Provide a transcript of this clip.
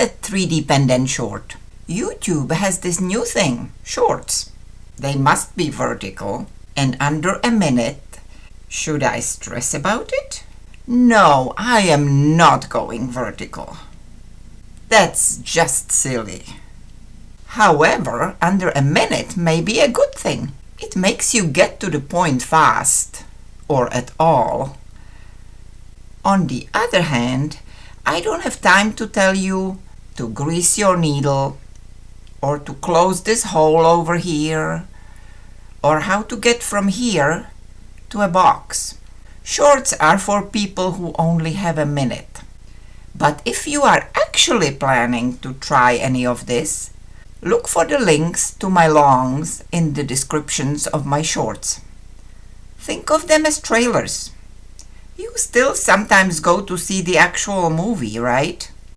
a 3D pendant short? YouTube has this new thing, shorts. They must be vertical and under a minute. Should I stress about it? No, I am not going vertical. That's just silly. However, under a minute may be a good thing. It makes you get to the point fast, or at all. On the other hand, I don't have time to tell you to grease your needle, or to close this hole over here, or how to get from here to a box. Shorts are for people who only have a minute. But if you are actually planning to try any of this, look for the links to my longs in the descriptions of my shorts. Think of them as trailers. You still sometimes go to see the actual movie, right?